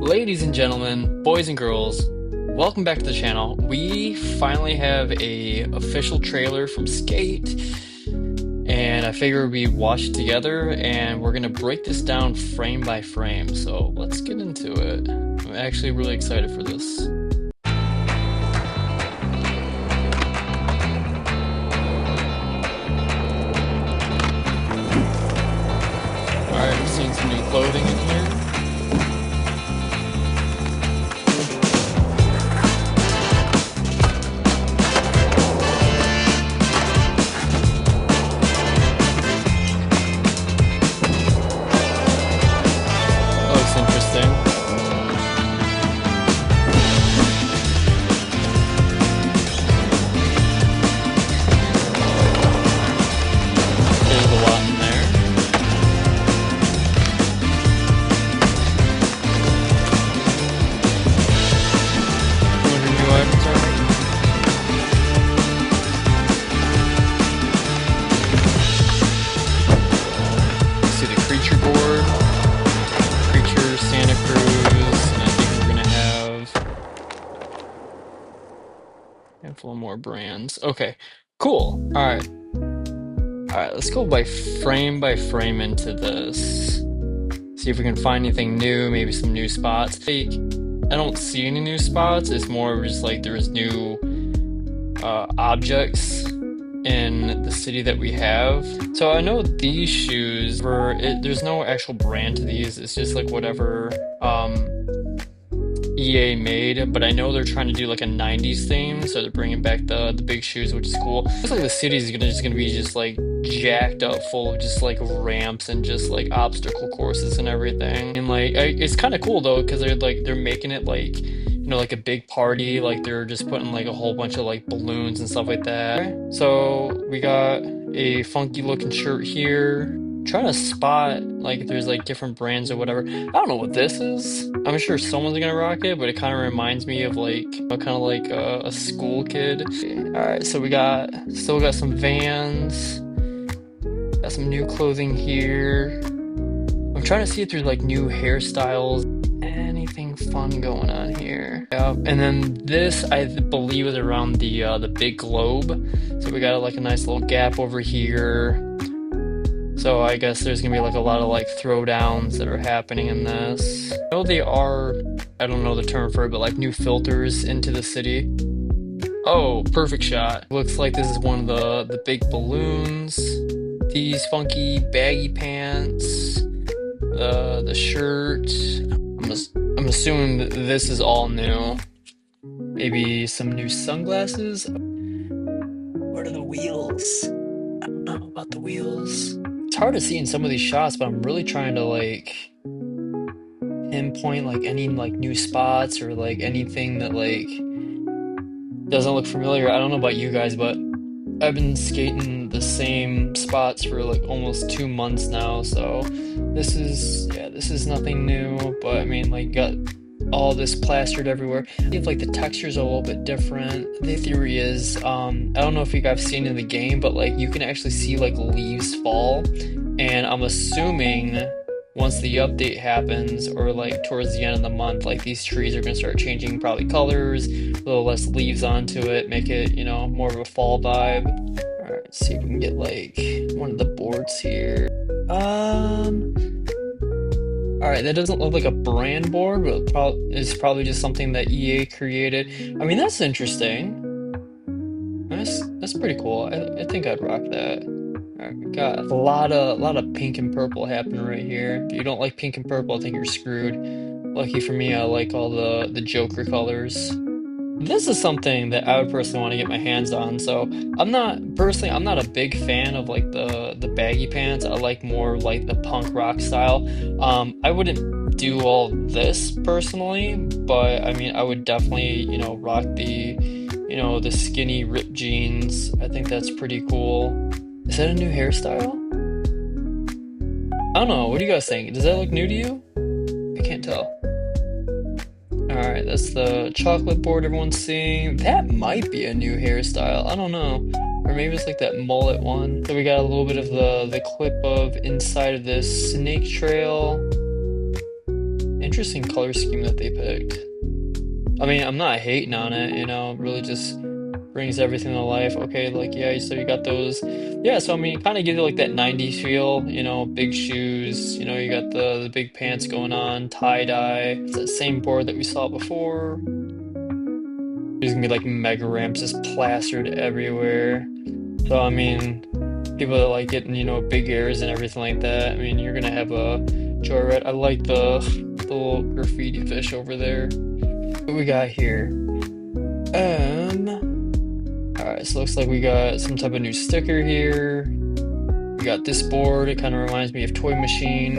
Ladies and gentlemen, boys and girls, welcome back to the channel. We finally have a official trailer from Skate, and I figured we watch it together, and we're gonna break this down frame by frame. So let's get into it. I'm actually really excited for this. All right, we're seeing some new clothing in here. Looks interesting. There's a lot in there. What are new items are? See the creature board, creature, Santa Cruz, and I think we're gonna have a handful more brands. Okay, cool. All right, let's go by frame into this. See if we can find anything new, maybe some new spots. Like, I don't see any new spots. It's more of just like there's new objects in the city that we have. So I know these shoes there's no actual brand to these. It's just like whatever EA made, but I know they're trying to do like a 90s theme, so they're bringing back the big shoes, which is cool. Looks like the city's gonna be just like jacked up full of just like ramps and just like obstacle courses and everything. And like it's kind of cool though, because they're making it like, you know, like a big party. Like they're just putting like a whole bunch of like balloons and stuff like that. So we got a funky looking shirt here. Trying to spot like if there's like different brands or whatever. I don't know what this is. I'm sure someone's gonna rock it, but it kind of reminds me of like kind of like a school kid. All right, so we still got some Vans. Got some new clothing here. I'm trying to see if there's like new hairstyles, anything fun going on here. Yeah, and then this I believe is around the big globe. So we got like a nice little gap over here. So I guess there's gonna be like a lot of like throwdowns that are happening in this. I know they are, I don't know the term for it, but like new filters into the city. Oh, perfect shot. Looks like this is one of the big balloons. These funky baggy pants. The shirt. I'm assuming that this is all new. Maybe some new sunglasses. What are the wheels? I don't know about the wheels. It's hard to see in some of these shots, but I'm really trying to like pinpoint like any like new spots or like anything that like doesn't look familiar. I don't know about you guys, but I've been skating the same spots for like almost 2 months now, so this is nothing new, but I mean like got all this plastered everywhere. If like the textures are a little bit different. The theory is I don't know if you guys have seen in the game, but like you can actually see like leaves fall, and I'm assuming once the update happens or like towards the end of the month, like these trees are gonna start changing probably colors, a little less leaves onto it, make it, you know, more of a fall vibe. All right, let's see if we can get like one of the boards here. All right, that doesn't look like a brand board, but it's probably just something that EA created. I mean, that's interesting. That's pretty cool. I think I'd rock that. All right, we got a lot of pink and purple happening right here. If you don't like pink and purple, I think you're screwed. Lucky for me, I like all the Joker colors. This is something that I would personally want to get my hands on. So I'm not a big fan of like the baggy pants. I like more like the punk rock style. I wouldn't do all this personally, but I mean I would definitely, you know, rock the skinny ripped jeans. I think that's pretty cool. Is that a new hairstyle? I don't know. What do you guys think? Does that look new to you? I can't tell. Alright, that's the chocolate board everyone's seeing. That might be a new hairstyle. I don't know. Or maybe it's like that mullet one. So we got a little bit of the clip of inside of this snake trail. interesting color scheme that they picked. I mean, I'm not hating on it, you know, really just brings everything to life. Okay, like, yeah, so you got those. Yeah, so I mean, it kind of gives you like that 90s feel, you know, big shoes, you know, you got the big pants going on, tie-dye. It's that same board that we saw before. There's gonna be like mega ramps just plastered everywhere. So, I mean, people that like getting, you know, big airs and everything like that, I mean, you're gonna have a joyride. I like the little graffiti fish over there. What we got here? Alright, so looks like we got some type of new sticker here. We got this board. It kind of reminds me of Toy Machine.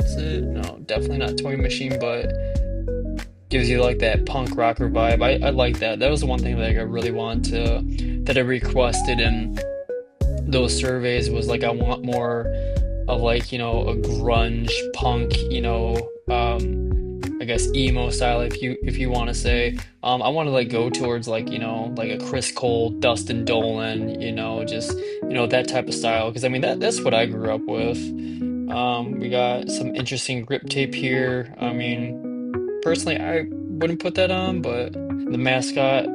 Is it? No, definitely not Toy Machine, but gives you like that punk rocker vibe. I like that. That was the one thing that I really wanted to, that I requested in those surveys, was like I want more of like, you know, a grunge punk, you know, I guess emo style, if you want to say. I want to like go towards like, you know, like a Chris Cole, Dustin Dolan, you know, just, you know, that type of style, because I mean that's what I grew up with. We got some interesting grip tape here. I mean, personally, I wouldn't put that on, but the mascot,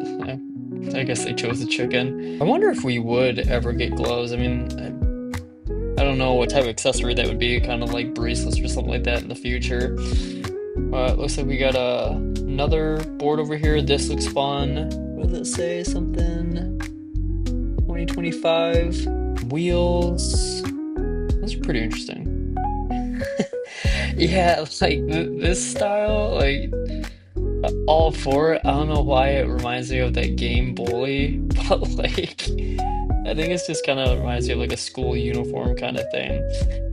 I guess they chose the chicken. I wonder if we would ever get gloves. I mean, I don't know what type of accessory that would be, kind of like bracelets or something like that in the future. But looks like we got another board over here. This looks fun. What does it say? Something 2025 wheels. Those are pretty interesting. Yeah, like this style, like all for it. I don't know why it reminds me of that game Bully, but like I think it's just kind of reminds me of like a school uniform kind of thing.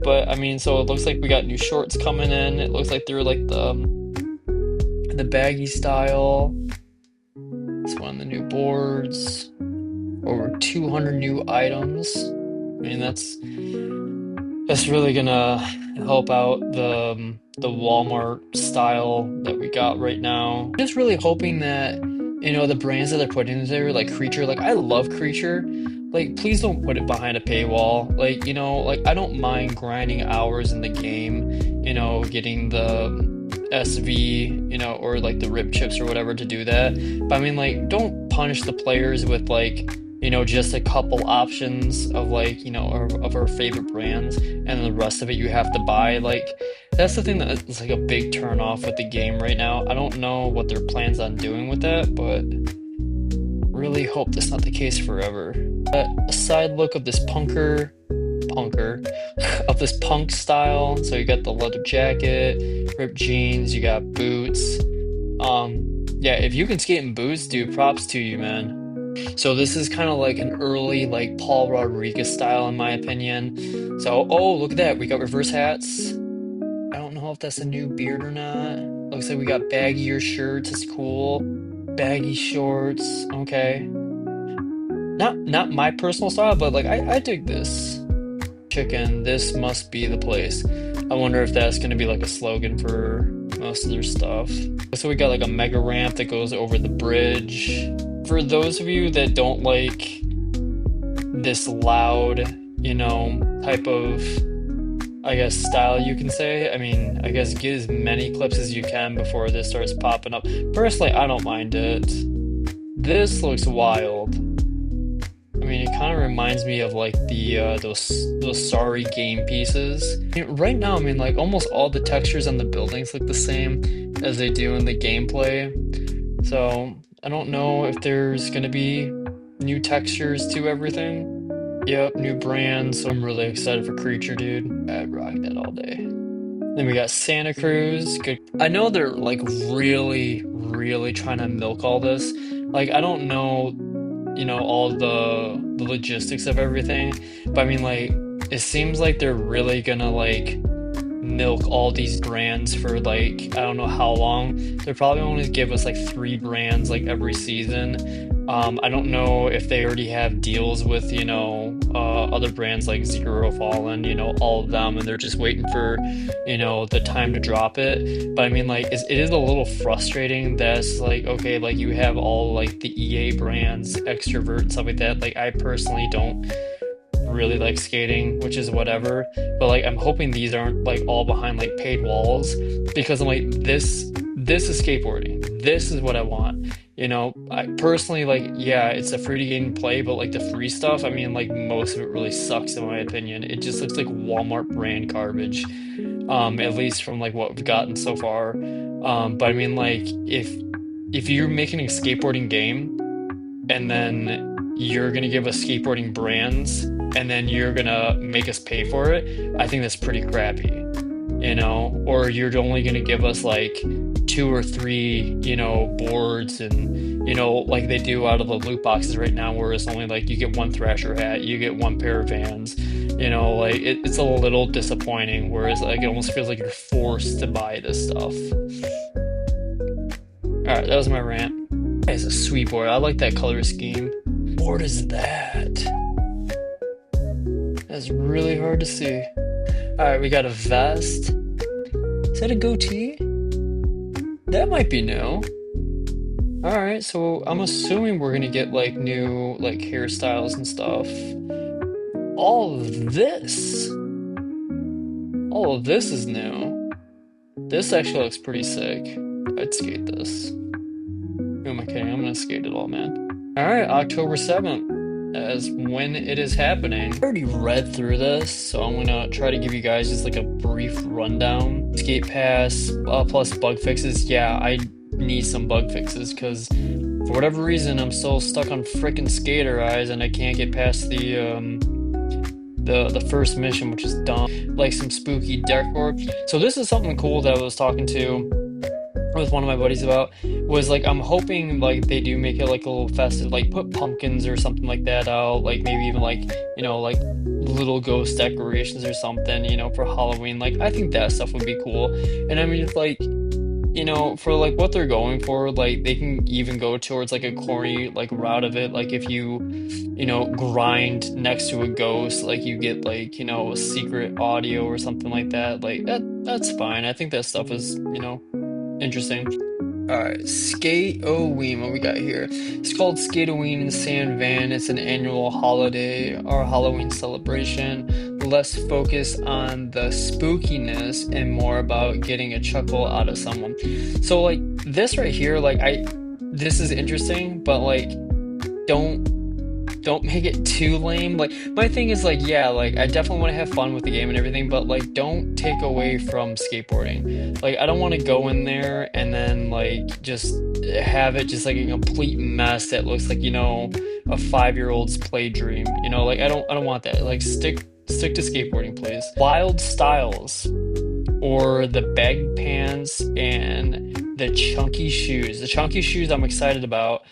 But I mean, so it looks like we got new shorts coming in. It looks like they're like the baggy style. It's one of the new boards. Over 200 new items. I mean, that's really gonna help out the Walmart style that we got right now. Just really hoping that, you know, the brands that they're putting in there, like Creature, like I love Creature. Like, please don't put it behind a paywall. Like, you know, like I don't mind grinding hours in the game, you know, getting the SV, you know, or like the rip chips or whatever to do that. But I mean, like, don't punish the players with like, you know, just a couple options of like, you know, of our favorite brands, and then the rest of it you have to buy. Like, that's the thing that is like a big turn off with the game right now. I don't know what their plans on doing with that, but really hope that's not the case forever. A side look of this punker of this punk style. So you got the leather jacket, ripped jeans, you got boots. Yeah, if you can skate in boots, dude, props to you, man. So this is kind of like an early like Paul Rodriguez style in my opinion. So, oh, look at that, we got reverse hats. I don't know if that's a new beard or not. Looks like we got baggier shirts. It's cool. Baggy shorts. Okay. Not my personal style, but like I dig this. Chicken, this must be the place. I wonder if that's gonna be like a slogan for most of their stuff. So we got like a mega ramp that goes over the bridge. For those of you that don't like this loud, you know, type of, I guess, style, you can say. I mean, I guess get as many clips as you can before this starts popping up. Personally, I don't mind it. This looks wild. I mean, it kind of reminds me of like the those Sorry game pieces. I mean, right now, I mean, like almost all the textures on the buildings look the same as they do in the gameplay. So I don't know if there's gonna be new textures to everything. Yep, new brands. So I'm really excited for Creature, dude. I'd rock that all day. Then we got Santa Cruz. Good. I know they're like really trying to milk all this. Like, I don't know, you know, all the logistics of everything, but I mean, like, it seems like they're really gonna like milk all these brands for like I don't know how long. They're probably only give us like 3 brands like every season. I don't know if they already have deals with, you know, other brands like Zero Fallen, you know, all of them, and they're just waiting for, you know, the time to drop it. But I mean, like, it is a little frustrating that's like, okay, like you have all like the EA brands, Extrovert and stuff like that. Like, I personally don't really like skating, which is whatever. But like I'm hoping these aren't like all behind like paid walls because I'm like this is skateboarding. This is what I want. You know, I personally like yeah, it's a free to game play, but like the free stuff, I mean like most of it really sucks in my opinion. It just looks like Walmart brand garbage. At least from like what we've gotten so far. But I mean like if you're making a skateboarding game and then you're gonna give us skateboarding brands and then you're gonna make us pay for it, I think that's pretty crappy, you know? Or you're only gonna give us like two or three, you know, boards and you know, like they do out of the loot boxes right now, where it's only like you get one Thrasher hat, you get one pair of Vans, you know, like it's a little disappointing, whereas like it almost feels like you're forced to buy this stuff. All right, that was my rant. It's a sweet board. I like that color scheme. What is that? That's really hard to see. All right, we got a vest. Is that a goatee? That might be new. All right, so I'm assuming we're gonna get like new like hairstyles and stuff. All of this, all of this is new. This actually looks pretty sick. I'd skate this. Who am I kidding? I'm gonna skate it all, man. All right, October 7th as when it is happening. I already read through this, so I'm gonna try to give you guys just like a brief rundown. Skate Pass plus bug fixes. Yeah, I need some bug fixes because for whatever reason I'm still stuck on frickin' Skater Eyes and I can't get past the first mission, which is dumb. Like some spooky decor. So this is something cool that I was talking to with one of my buddies about, was like I'm hoping like they do make it like a little festive, like put pumpkins or something like that out, like maybe even like, you know, like little ghost decorations or something, you know, for Halloween. Like I think that stuff would be cool. And I mean like, you know, for like what they're going for, like they can even go towards like a corny like route of it. Like if you know, grind next to a ghost, like you get like, you know, a secret audio or something like that. Like that's fine. I think that stuff is, you know, interesting. All right, Skate-O-Ween, what we got here? It's called Skate-O-Ween in San Van. It's an annual holiday or Halloween celebration. Less focus on the spookiness and more about getting a chuckle out of someone. So like this right here, like this is interesting, but like don't make it too lame. Like my thing is like, yeah, like I definitely want to have fun with the game and everything, but like don't take away from skateboarding. Like I don't want to go in there and then like just have it just like a complete mess that looks like, you know, a 5-year-old's play dream. You know, like I don't want that. Like stick to skateboarding, please. Wild styles or the bag pants and the chunky shoes. The chunky shoes I'm excited about.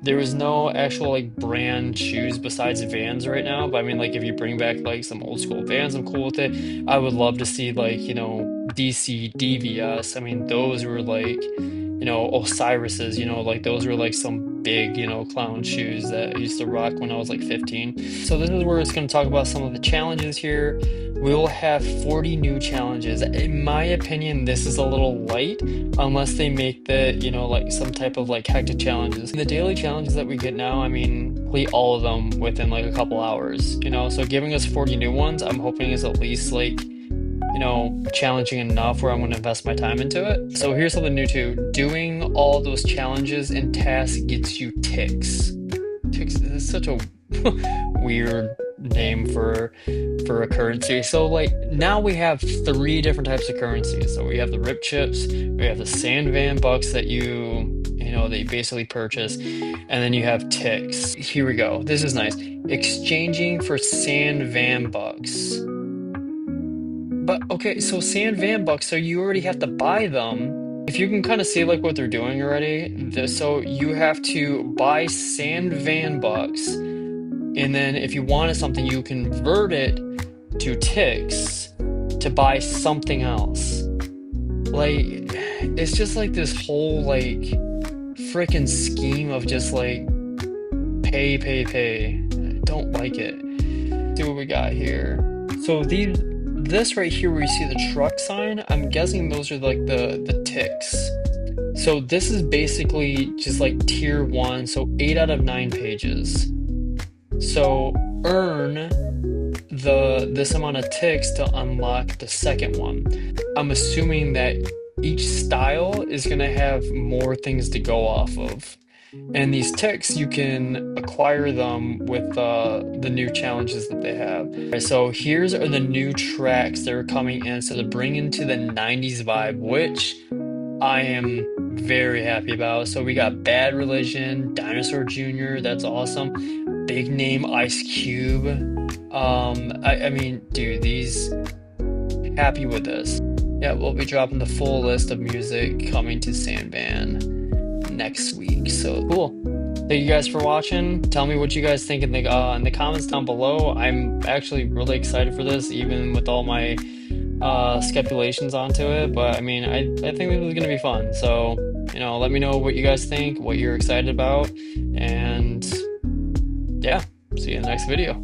There was no actual like brand shoes besides Vans right now, but I mean like if you bring back like some old school Vans, I'm cool with it. I would love to see like, you know, DC DVS. I mean those were like, you know, Osiris's, you know, like those were like some big, you know, clown shoes that I used to rock when I was like 15. So this is where it's going to talk about some of the challenges here. We will have 40 new challenges. In my opinion, this is a little light unless they make the, you know, like some type of like hectic challenges. The daily challenges that we get now, I mean, complete all of them within like a couple hours, you know, so giving us 40 new ones, I'm hoping is at least like, you know, challenging enough where I'm going to invest my time into it. So here's something new too. Doing all those challenges and tasks gets you ticks. Ticks is such a weird name for a currency. So like now we have 3 different types of currencies. So we have the rip chips, we have the sand van bucks that you know, they basically purchase, and then you have ticks. Here we go. This is nice. Exchanging for sand van bucks. But okay, so sand van bucks, so you already have to buy them. If you can kind of see like what they're doing already, so you have to buy sand van bucks, and then if you wanted something, you convert it to ticks to buy something else. Like, it's just like this whole like freaking scheme of just like pay. I don't like it. See what we got here. So this right here where you see the truck sign, I'm guessing those are like the ticks. So this is basically just like tier 1, so 8 out of 9 pages. So earn this amount of ticks to unlock the second one. I'm assuming that each style is going to have more things to go off of. And these ticks, you can acquire them with the new challenges that they have. Alright, so here's are the new tracks that are coming in. So they're bringing to the 90s vibe, which I am very happy about. So we got Bad Religion, Dinosaur Jr., that's awesome. Big Name Ice Cube. I mean, dude, these happy with this. Yeah, we'll be dropping the full list of music coming to Sandban next week. So cool. Thank you guys for watching. Tell me what you guys think in the comments down below. I'm actually really excited for this, even with all my speculations onto it. But I mean, I think this is gonna be fun. So, you know, let me know what you guys think, what you're excited about, and yeah, see you in the next video.